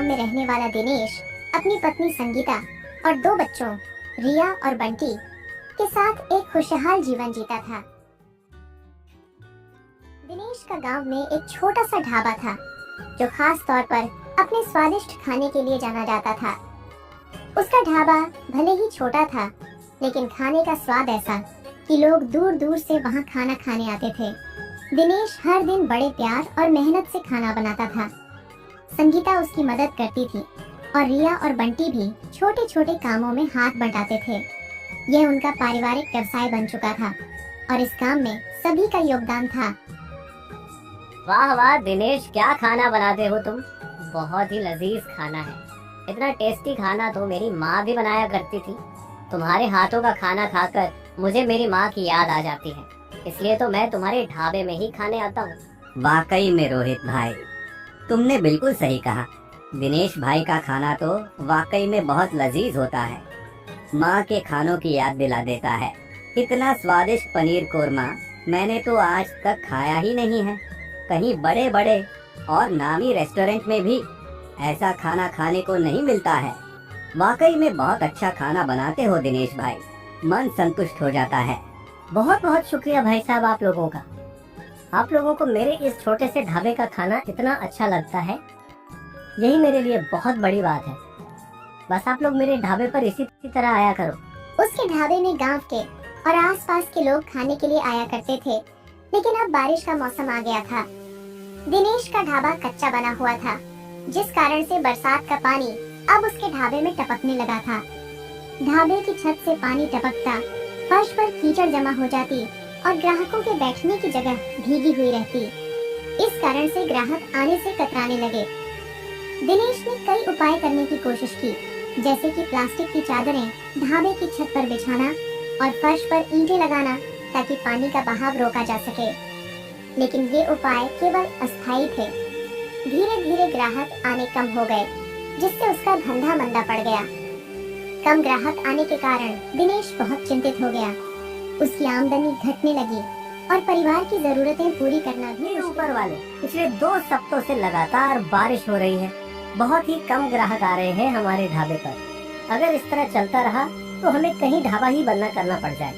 में रहने वाला दिनेश अपनी पत्नी संगीता और दो बच्चों रिया और बंटी के साथ एक खुशहाल जीवन जीता था। दिनेश का गांव में एक छोटा सा ढाबा था जो खास तौर पर अपने स्वादिष्ट खाने के लिए जाना जाता था। उसका ढाबा भले ही छोटा था, लेकिन खाने का स्वाद ऐसा कि लोग दूर दूर से वहां खाना खाने आते थे। दिनेश हर दिन बड़े प्यार और मेहनत से खाना बनाता था। संगीता उसकी मदद करती थी और रिया और बंटी भी छोटे छोटे कामों में हाथ बंटाते थे। यह उनका पारिवारिक व्यवसाय बन चुका था और इस काम में सभी का योगदान था। वाह वाह दिनेश, क्या खाना बनाते हो तुम। बहुत ही लजीज खाना है। इतना टेस्टी खाना तो मेरी माँ भी बनाया करती थी। तुम्हारे हाथों का खाना खाकर मुझे मेरी माँ की याद आ जाती है, इसलिए तो मैं तुम्हारे ढाबे में ही खाने आता हूँ। वाकई में रोहित भाई, तुमने बिल्कुल सही कहा। दिनेश भाई का खाना तो वाकई में बहुत लजीज होता है। माँ के खानों की याद दिला देता है। इतना स्वादिष्ट पनीर कोरमा मैंने तो आज तक खाया ही नहीं है। कहीं बड़े बड़े और नामी रेस्टोरेंट में भी ऐसा खाना खाने को नहीं मिलता है। वाकई में बहुत अच्छा खाना बनाते हो दिनेश भाई, मन संतुष्ट हो जाता है। बहुत बहुत शुक्रिया भाई साहब आप लोगों का। आप लोगों को मेरे इस छोटे से ढाबे का खाना इतना अच्छा लगता है, यही मेरे लिए बहुत बड़ी बात है। बस आप लोग मेरे ढाबे पर इसी तरह आया करो। उसके ढाबे में गांव के और आसपास के लोग खाने के लिए आया करते थे, लेकिन अब बारिश का मौसम आ गया था। दिनेश का ढाबा कच्चा बना हुआ था, जिस कारण से बरसात का पानी अब उसके ढाबे में टपकने लगा था। ढाबे की छत से पानी टपकता, फर्श पर कीचड़ जमा हो जाती और ग्राहकों के बैठने की जगह भीगी हुई रहती। इस कारण से ग्राहक आने से कतराने लगे। दिनेश ने कई उपाय करने की कोशिश की, जैसे कि प्लास्टिक की चादरें ढाबे की छत पर बिछाना और फर्श पर ईंटें लगाना ताकि पानी का बहाव रोका जा सके, लेकिन ये उपाय केवल अस्थायी थे। धीरे धीरे ग्राहक आने कम हो गए, जिससे उसका धंधा मंदा पड़ गया। कम ग्राहक आने के कारण दिनेश बहुत चिंतित हो गया। उसकी आमदनी घटने लगी और परिवार की जरूरतें पूरी करना भी। ऊपर वाले पिछले 2 सप्ताहों से लगातार बारिश हो रही है। बहुत ही कम ग्राहक आ रहे हैं हमारे ढाबे पर। अगर इस तरह चलता रहा तो हमें कहीं ढाबा ही बंद करना पड़ जाए।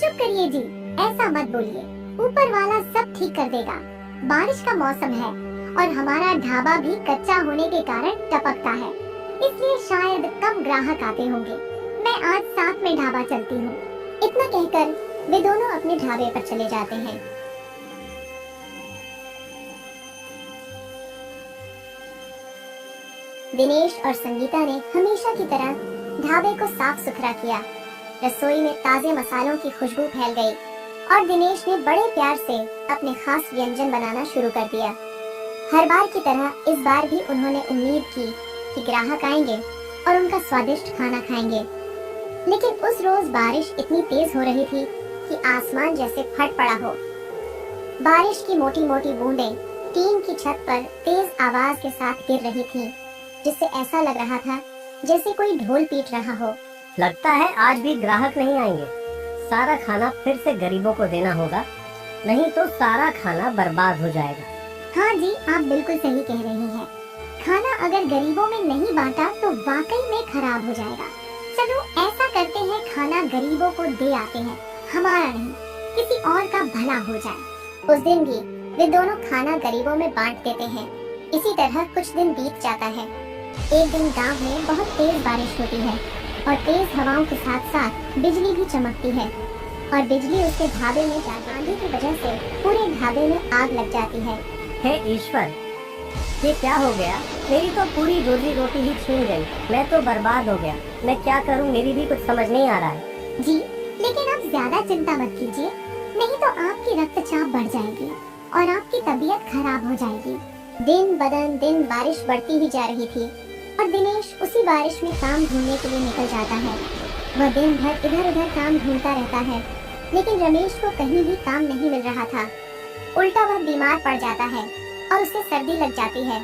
चुप करिए जी, ऐसा मत बोलिए। ऊपर वाला सब ठीक कर देगा। बारिश का मौसम है और हमारा ढाबा भी कच्चा होने के कारण टपकता है, इसलिए शायद कम ग्राहक आते होंगे। मैं आज साथ में ढाबा चलती हूँ। इतना कहकर वे दोनों अपने ढाबे पर चले जाते हैं। दिनेश और संगीता ने हमेशा की तरह ढाबे को साफ सुथरा किया। रसोई में ताजे मसालों की खुशबू फैल गई और दिनेश ने बड़े प्यार से अपने खास व्यंजन बनाना शुरू कर दिया। हर बार की तरह इस बार भी उन्होंने उम्मीद की कि ग्राहक आएंगे और उनका स्वादिष्ट खाना खाएंगे, लेकिन उस रोज बारिश इतनी तेज हो रही थी कि आसमान जैसे फट पड़ा हो। बारिश की मोटी मोटी बूंदें टीन की छत पर तेज आवाज के साथ गिर रही थीं, जिससे ऐसा लग रहा था जैसे कोई ढोल पीट रहा हो। लगता है आज भी ग्राहक नहीं आएंगे। सारा खाना फिर से गरीबों को देना होगा, नहीं तो सारा खाना बर्बाद हो जाएगा। हाँ जी, आप बिल्कुल सही कह रही हैं। खाना अगर गरीबों में नहीं बांटा तो वाकई में खराब हो जाएगा। चलो ऐसा करते हैं, खाना गरीबों को दे आते हैं, हमारा नहीं, किसी और का भला हो जाए। उस दिन भी वे दोनों खाना गरीबों में बांट देते हैं। इसी तरह कुछ दिन बीत जाता है। एक दिन गांव में बहुत तेज बारिश होती है और तेज हवाओं के साथ साथ बिजली भी चमकती है और बिजली उसके ढाबे में आंधी की वजह से पूरे ढाबे में आग लग जाती है। हे ईश्वर, ये क्या हो गया। मेरी तो पूरी रोजी रोटी ही छीन गई। मैं तो बर्बाद हो गया। मैं क्या करूं, मेरी भी कुछ समझ नहीं आ रहा है। जी, लेकिन आप ज्यादा चिंता मत कीजिए, नहीं तो आपकी रक्तचाप बढ़ जाएगी और आपकी तबीयत खराब हो जाएगी। दिन बदन दिन बारिश बढ़ती ही जा रही थी और दिनेश उसी बारिश में काम ढूंढने के लिए निकल जाता है। वह दिन भर इधर उधर काम ढूंढता रहता है, लेकिन रमेश को कहीं भी काम नहीं मिल रहा था। उल्टा वह बीमार पड़ जाता है और उसे सर्दी लग जाती है।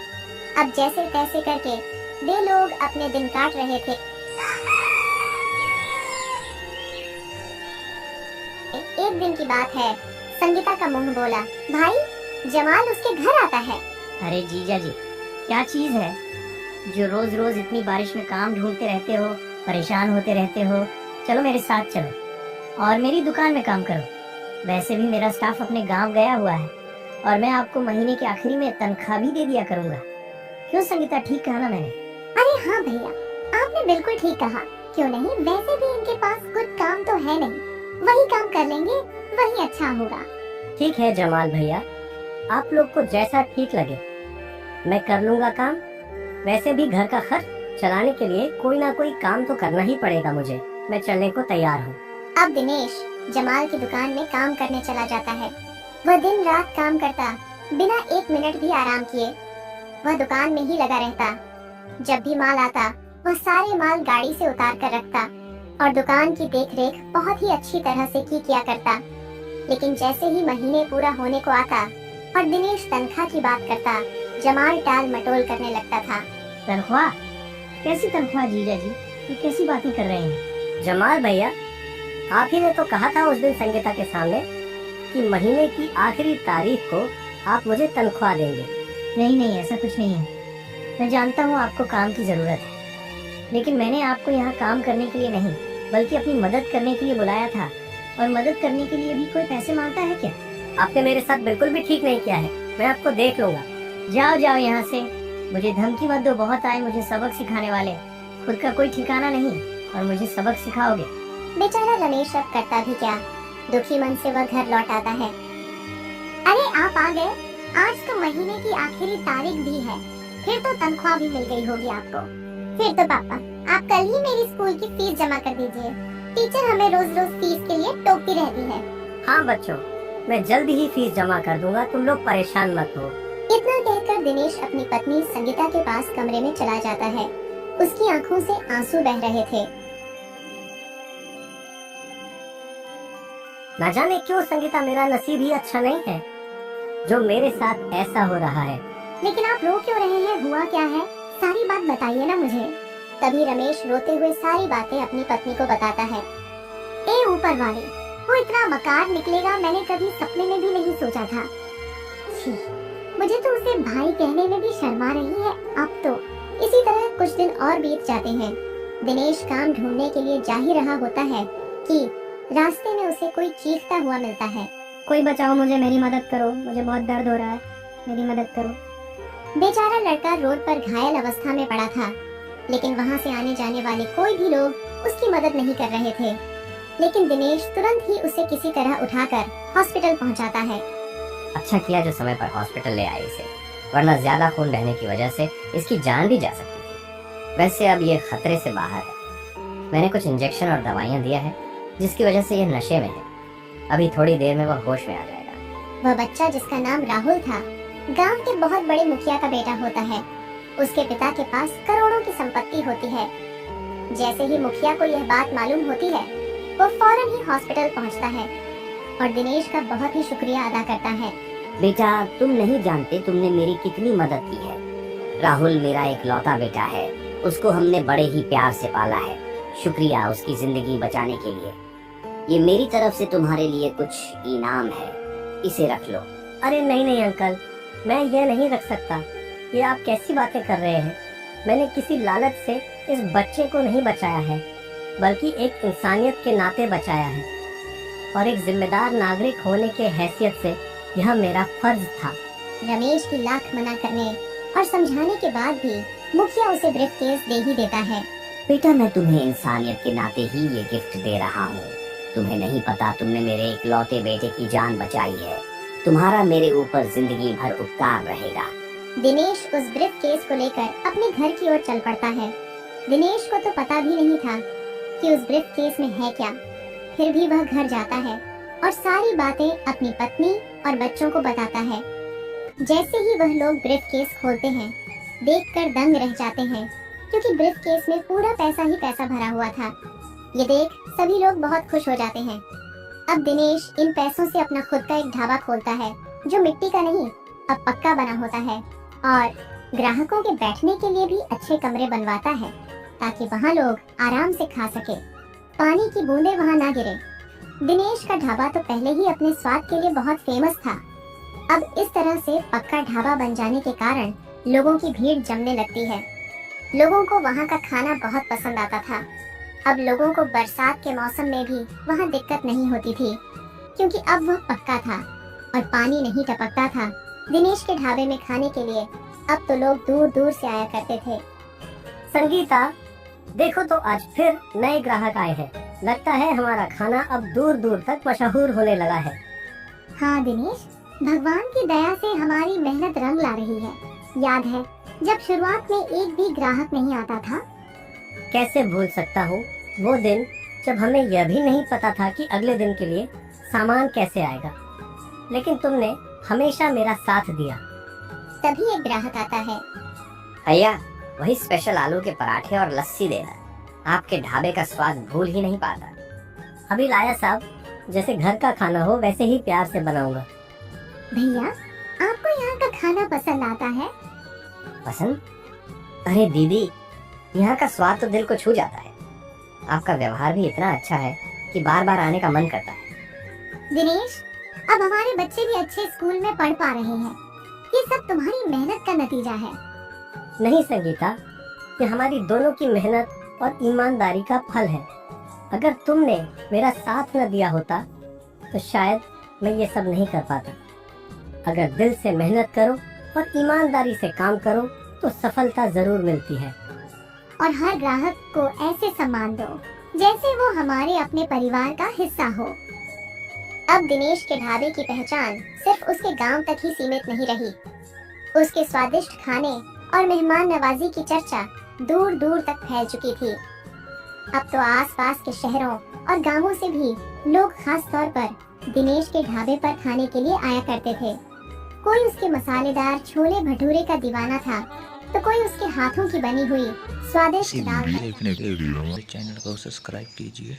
अब जैसे तैसे करके वे लोग अपने दिन काट रहे थे। एक दिन की बात है, संगीता का मुंह बोला, भाई जमाल उसके घर आता है। अरे जीजा जी, क्या चीज है? जो रोज रोज इतनी बारिश में काम ढूंढते रहते हो, परेशान होते रहते हो, चलो मेरे साथ चलो और मेरी दुकान में काम करो। वैसे भी मेरा स्टाफ अपने गांव गया हुआ है और मैं आपको महीने के आखिरी में तनख्वाह भी दे दिया करूंगा। क्यों संगीता, ठीक कहा ना मैंने? अरे हाँ भैया, आपने बिल्कुल ठीक कहा। क्यों नहीं, वैसे भी इनके पास कुछ काम तो है नहीं, वही काम कर लेंगे, वही अच्छा होगा। ठीक है जमाल भैया, आप लोग को जैसा ठीक लगे मैं कर लूंगा काम। वैसे भी घर का खर्च चलाने के लिए कोई ना कोई काम तो करना ही पड़ेगा मुझे। मैं चलने को तैयार हूँ। अब दिनेश जमाल की दुकान में काम करने चला जाता है। वह दिन रात काम करता, बिना एक मिनट भी आराम किए। वह दुकान में ही लगा रहता। जब भी माल आता वह सारे माल गाड़ी से उतार कर रखता और दुकान की देखरेख बहुत ही अच्छी तरह से किया करता। लेकिन जैसे ही महीने पूरा होने को आता और दिनेश तनख्वाह की बात करता, जमाल टाल मटोल करने लगता था। तनख्वाह? कैसी तनख्वाह जीजा जी, ये कैसी बातें कर रहे हैं? जमाल भैया, आप ही ने तो कहा था उस दिन संगीता के सामने कि महीने की आखिरी तारीख को आप मुझे तनख्वाह देंगे। नहीं नहीं, ऐसा कुछ नहीं है। मैं जानता हूँ आपको काम की जरूरत है, लेकिन मैंने आपको यहाँ काम करने के लिए नहीं बल्कि अपनी मदद करने के लिए बुलाया था। और मदद करने के लिए भी कोई पैसे मांगता है क्या? आपने मेरे साथ बिल्कुल भी ठीक नहीं किया है। मैं आपको देख लूंगा। जाओ जाओ यहाँ से, मुझे धमकी मत दो। बहुत आए मुझे सबक सिखाने वाले, खुद का कोई ठिकाना नहीं और मुझे सबक सिखाओगे। बेचारा रमेश अब करता भी क्या, दुखी मन से वह घर लौट आता है। अरे आप आ गए, आज तो महीने की आखिरी तारीख भी है, फिर तो तनख्वाह भी मिल गई होगी आपको। फिर तो पापा आप कल ही मेरी स्कूल की फीस जमा कर दीजिए। टीचर हमें रोज रोज फीस के लिए टोकती रहती है। हाँ बच्चों, मैं जल्द ही फीस जमा कर दूंगा, तुम लोग परेशान मत हो। इतना कहकर दिनेश अपनी पत्नी संगीता के पास कमरे में चला जाता है। उसकी आंखों से आंसू बह रहे थे। न जाने क्यों संगीता, मेरा नसीब ही अच्छा नहीं है जो मेरे साथ ऐसा हो रहा है। लेकिन आप रो क्यों रहे हैं, हुआ क्या है? सारी बात बताइए ना मुझे। तभी रमेश रोते हुए सारी बातें अपनी पत्नी को बताता है। ए ऊपर वाले, वो इतना मकार निकलेगा मैंने कभी सपने में भी नहीं सोचा था। छी, मुझे तो उसे भाई कहने में भी शर्मा रही है अब तो। इसी तरह कुछ दिन और बीत जाते हैं। दिनेश काम ढूंढने के लिए जा ही रहा होता है कि रास्ते में उसे कोई चीखता हुआ मिलता है। कोई बचाओ मुझे, मेरी मदद करो, मुझे बहुत दर्द हो रहा है, मेरी मदद करो। बेचारा लड़का रोड पर घायल अवस्था में पड़ा था, लेकिन वहां से आने जाने वाले कोई भी लोग उसकी मदद नहीं कर रहे थे। लेकिन दिनेश तुरंत ही उसे किसी तरह उठाकर हॉस्पिटल पहुंचाता है। अच्छा किया जो समय पर हॉस्पिटल ले आए इसे, वरना ज्यादा खून बहने की वजह से इसकी जान भी जा सकती थी। वैसे अब ये खतरे से बाहर है। मैंने कुछ इंजेक्शन और दवाइयाँ दिया है जिसकी वजह से ये नशे में है। अभी थोड़ी देर में वह होश में आ जाएगा। वह बच्चा जिसका नाम राहुल था, गांव के बहुत बड़े मुखिया का बेटा होता है। उसके पिता के पास करोड़ों की संपत्ति होती है। जैसे ही मुखिया को यह बात मालूम होती है, वो फौरन ही हॉस्पिटल पहुंचता है और दिनेश का बहुत ही शुक्रिया अदा करता है। बेटा, तुम नहीं जानते तुमने मेरी कितनी मदद की है। राहुल मेरा इकलौता बेटा है, उसको हमने बड़े ही प्यार से पाला है। शुक्रिया उसकी जिंदगी बचाने के लिए। ये मेरी तरफ से तुम्हारे लिए कुछ इनाम है, इसे रख लो। अरे नहीं नहीं अंकल, मैं ये नहीं रख सकता। ये आप कैसी बातें कर रहे हैं? मैंने किसी लालच से इस बच्चे को नहीं बचाया है, बल्कि एक इंसानियत के नाते बचाया है और एक जिम्मेदार नागरिक होने के हैसियत से यह मेरा फर्ज था। रमेश की लाख मना करने और समझाने के बाद भी मुखिया उसे ब्रीफकेस दे ही देता है। बेटा, मैं तुम्हें इंसानियत के नाते ही ये गिफ्ट दे रहा हूँ। तुम्हें नहीं पता, तुमने मेरे इकलौते बेटे की जान बचाई है। तुम्हारा मेरे ऊपर जिंदगी भर उपकार रहेगा। दिनेश उस ब्रीफकेस को लेकर अपने घर की ओर चल पड़ता है। दिनेश को तो पता भी नहीं था कि उस ब्रीफकेस में है क्या। फिर भी वह घर जाता है और सारी बातें अपनी पत्नी और बच्चों को बताता है। जैसे ही वह लोग ब्रीफकेस खोलते हैं, देखकर दंग रह जाते हैं, क्योंकि ब्रीफकेस में पूरा पैसा ही पैसा भरा हुआ था। ये देख सभी लोग बहुत खुश हो जाते हैं। अब दिनेश इन पैसों से अपना खुद का एक ढाबा खोलता है, जो मिट्टी का नहीं अब पक्का बना होता है, और ग्राहकों के बैठने के लिए भी अच्छे कमरे बनवाता है ताकि वहाँ लोग आराम से खा सके, पानी की बूंदें वहाँ ना गिरे। दिनेश का ढाबा तो पहले ही अपने स्वाद के लिए बहुत फेमस था। अब इस तरह से पक्का ढाबा बन जाने के कारण लोगों की भीड़ जमने लगती है। लोगों को वहाँ का खाना बहुत पसंद आता था। अब लोगों को बरसात के मौसम में भी वहाँ दिक्कत नहीं होती थी, क्योंकि अब वह पक्का था और पानी नहीं टपकता था। दिनेश के ढाबे में खाने के लिए अब तो लोग दूर दूर से आया करते थे। संगीता, देखो तो आज फिर नए ग्राहक आए हैं। लगता है हमारा खाना अब दूर दूर तक मशहूर होने लगा है। हाँ दिनेश, भगवान की दया से हमारी मेहनत रंग ला रही है। याद है जब शुरुआत में एक भी ग्राहक नहीं आता था? कैसे भूल सकता हूँ वो दिन जब हमें यह भी नहीं पता था कि अगले दिन के लिए सामान कैसे आएगा, लेकिन तुमने हमेशा मेरा साथ दिया। तभी एक ग्राहक आता है। भैया, वही स्पेशल आलू के पराठे और लस्सी देना। आपके ढाबे का स्वाद भूल ही नहीं पाता। अभी लाया साहब, जैसे घर का खाना हो वैसे ही प्यार से बनाऊंगा। भैया, आपको यहाँ का खाना पसंद आता है? पसंद? अरे दीदी, यहाँ का स्वाद तो दिल को छू जाता है। आपका व्यवहार भी इतना अच्छा है कि बार बार आने का मन करता है। दिनेश, अब हमारे बच्चे भी अच्छे स्कूल में पढ़ पा रहे हैं। ये सब तुम्हारी मेहनत का नतीजा है। नहीं संगीता, ये हमारी दोनों की मेहनत और ईमानदारी का फल है। अगर तुमने मेरा साथ न दिया होता तो शायद मैं ये सब नहीं कर पाता। अगर दिल से मेहनत करो और ईमानदारी से काम करो तो सफलता जरूर मिलती है। और हर ग्राहक को ऐसे सम्मान दो जैसे वो हमारे अपने परिवार का हिस्सा हो। अब दिनेश के ढाबे की पहचान सिर्फ उसके गांव तक ही सीमित नहीं रही। उसके स्वादिष्ट खाने और मेहमान नवाजी की चर्चा दूर दूर तक फैल चुकी थी। अब तो आसपास के शहरों और गांवों से भी लोग खास तौर पर दिनेश के ढाबे पर खाने के लिए आया करते थे। कोई उसके मसालेदार छोले भटूरे का दीवाना था, तो कोई उसके हाथों की बनी हुई स्वादिष्ट दाल। देखने के लिए चैनल को सब्सक्राइब कीजिए।